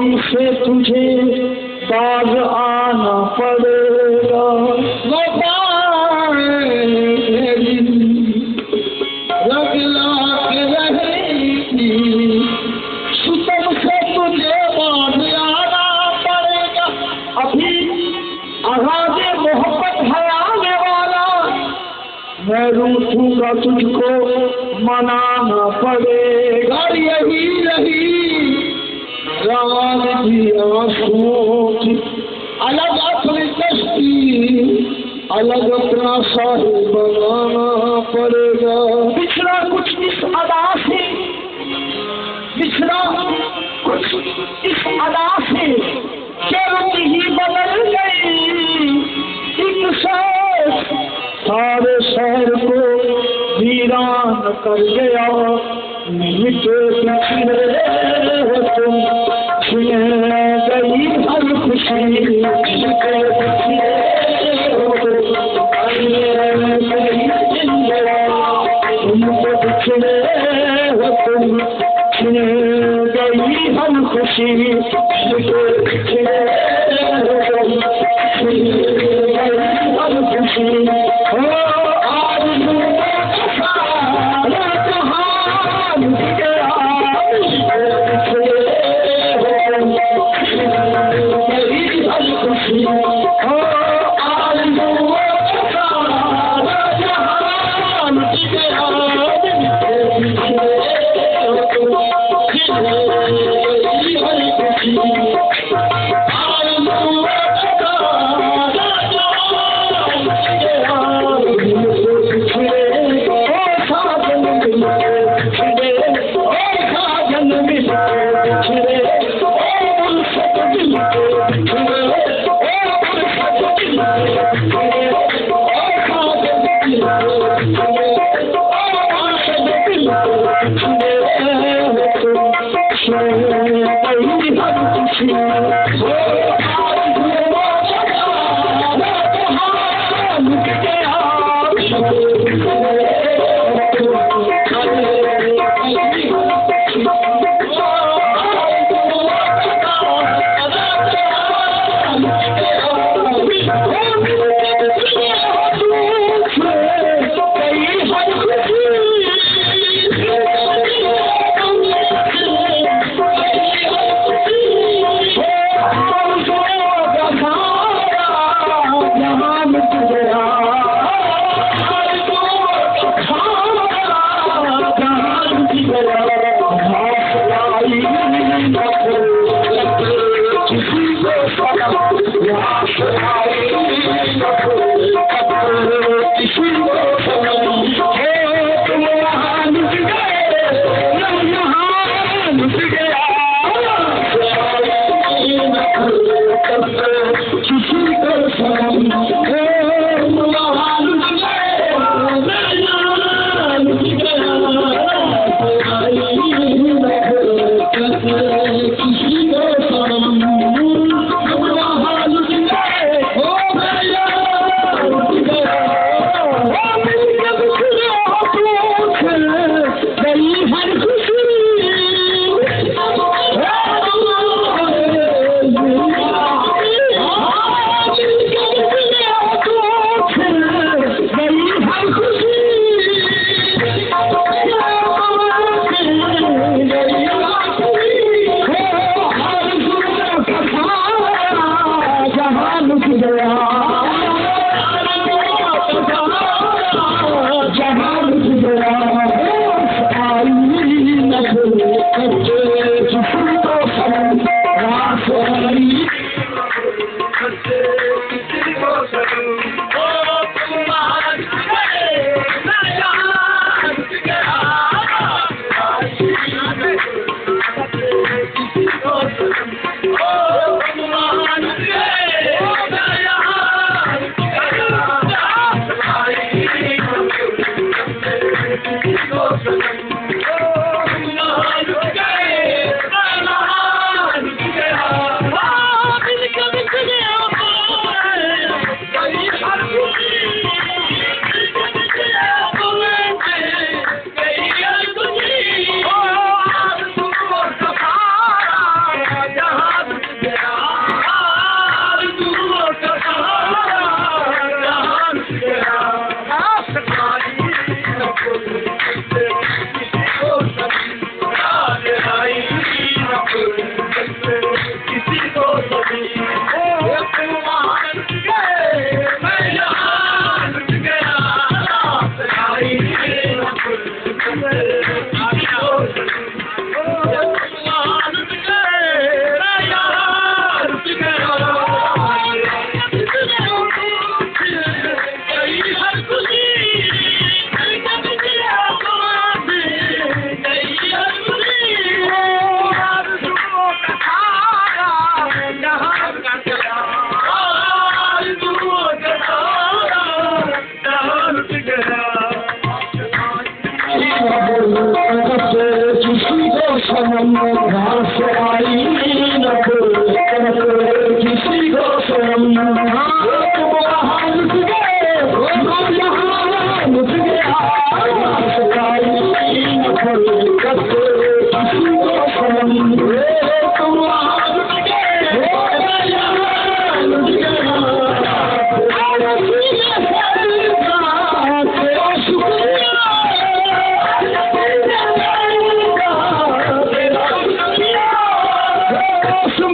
से तुझे बाज आना पड़ेगा। वो लगला के रहेगी, सुतम से तुझे बाज आना पड़ेगा। अभी आगाज़े मोहब्बत है आने वाला, मैं रूठूंगा तुझको मनाना पड़ेगा। यही रही राम की आंसुओं की अलग अपनी कश्ती, अलग अपना साहिल बनाना पड़ेगा। पिछड़ा कुछ इस अदा से, पिछड़ा कुछ इस अदा से कि रुत ही बदल गई। एक शहर सारे शहर को वीरान कर गया। मिलके पिछड़े हो तुम, छीन गई हर खुशी। मिलके पिछड़े हो तुम, पिछड़े हो तुम, छीन गई हर खुशी। मिलके पिछड़े हो तुम, छीन गई हर खुशी।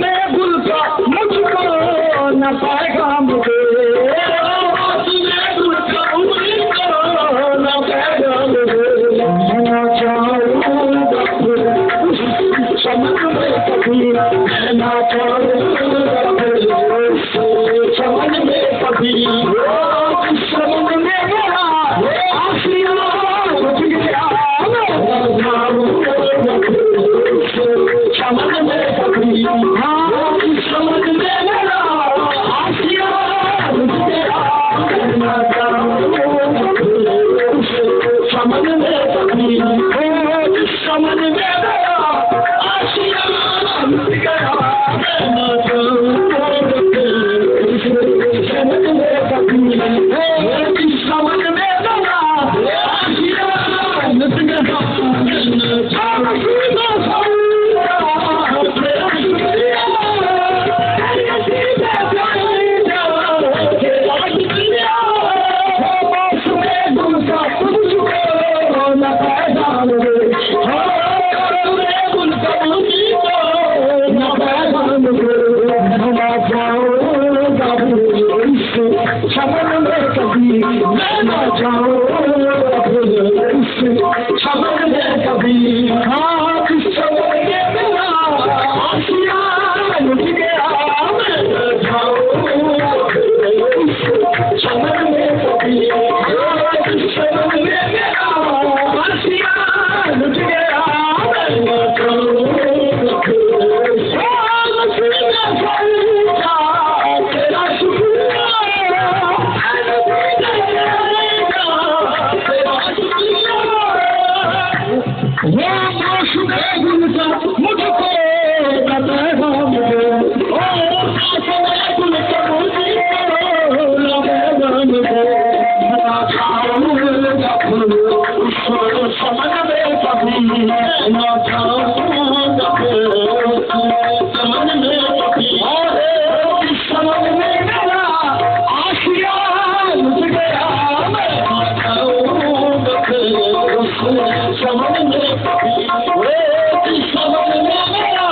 में गुल का मुझको न पाएगा मुझे, आस में गुल का मुझको न पाएगा मुझे, मैं चाहूँगा चमन में कभी, मैं चाहूँगा चमन में कभी, चमन में गया आसिया बुझ गया, चमन में कभी, हाँ चमन में गया आसिया बुझ गया, चमन में कभी, चमन में गया आसिया बुझ गया, चमन में कभी, चमन में गया आसिया बुझ गया, चमन में कभी मैं न जाऊँ, चमन में कभी, हाँ चमन में मेरा आसिया लुट गया, मैं न जाऊँ चमन में कभी, चमन में मेरा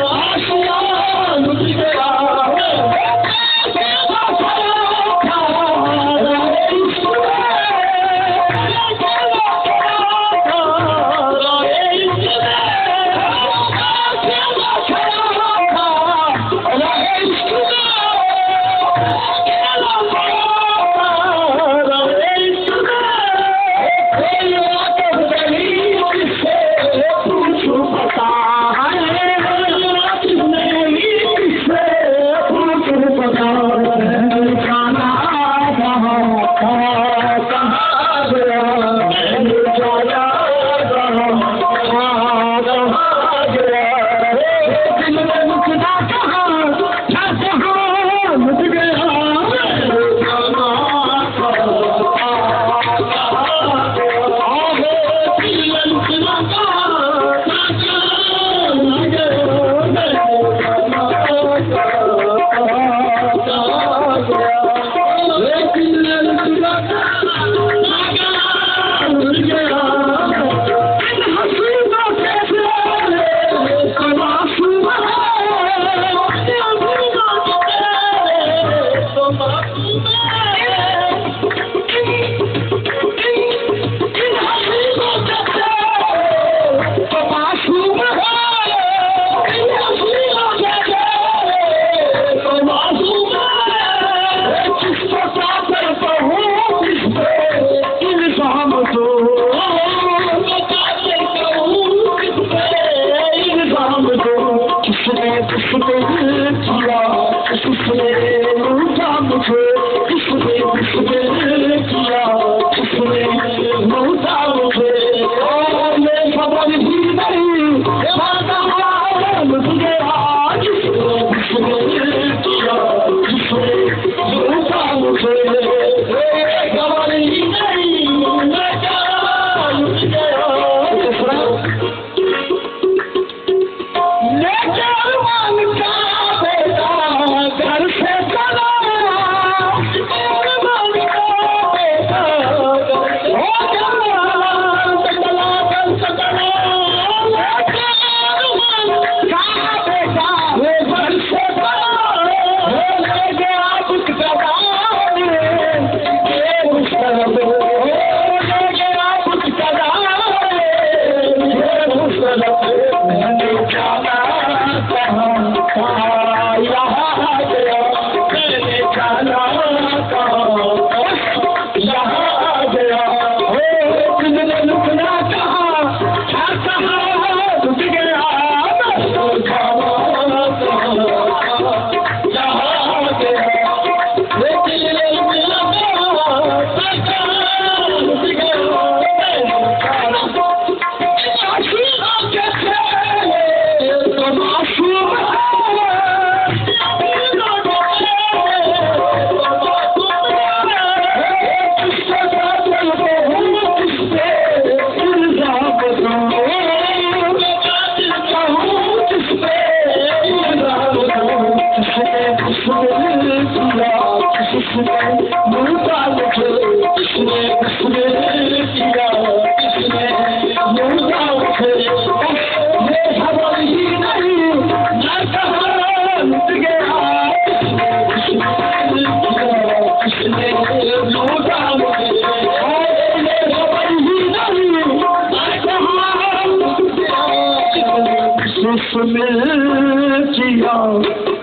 आसिया लुट गया, मैं न जाऊँ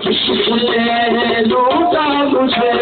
किसने लूटा मुझे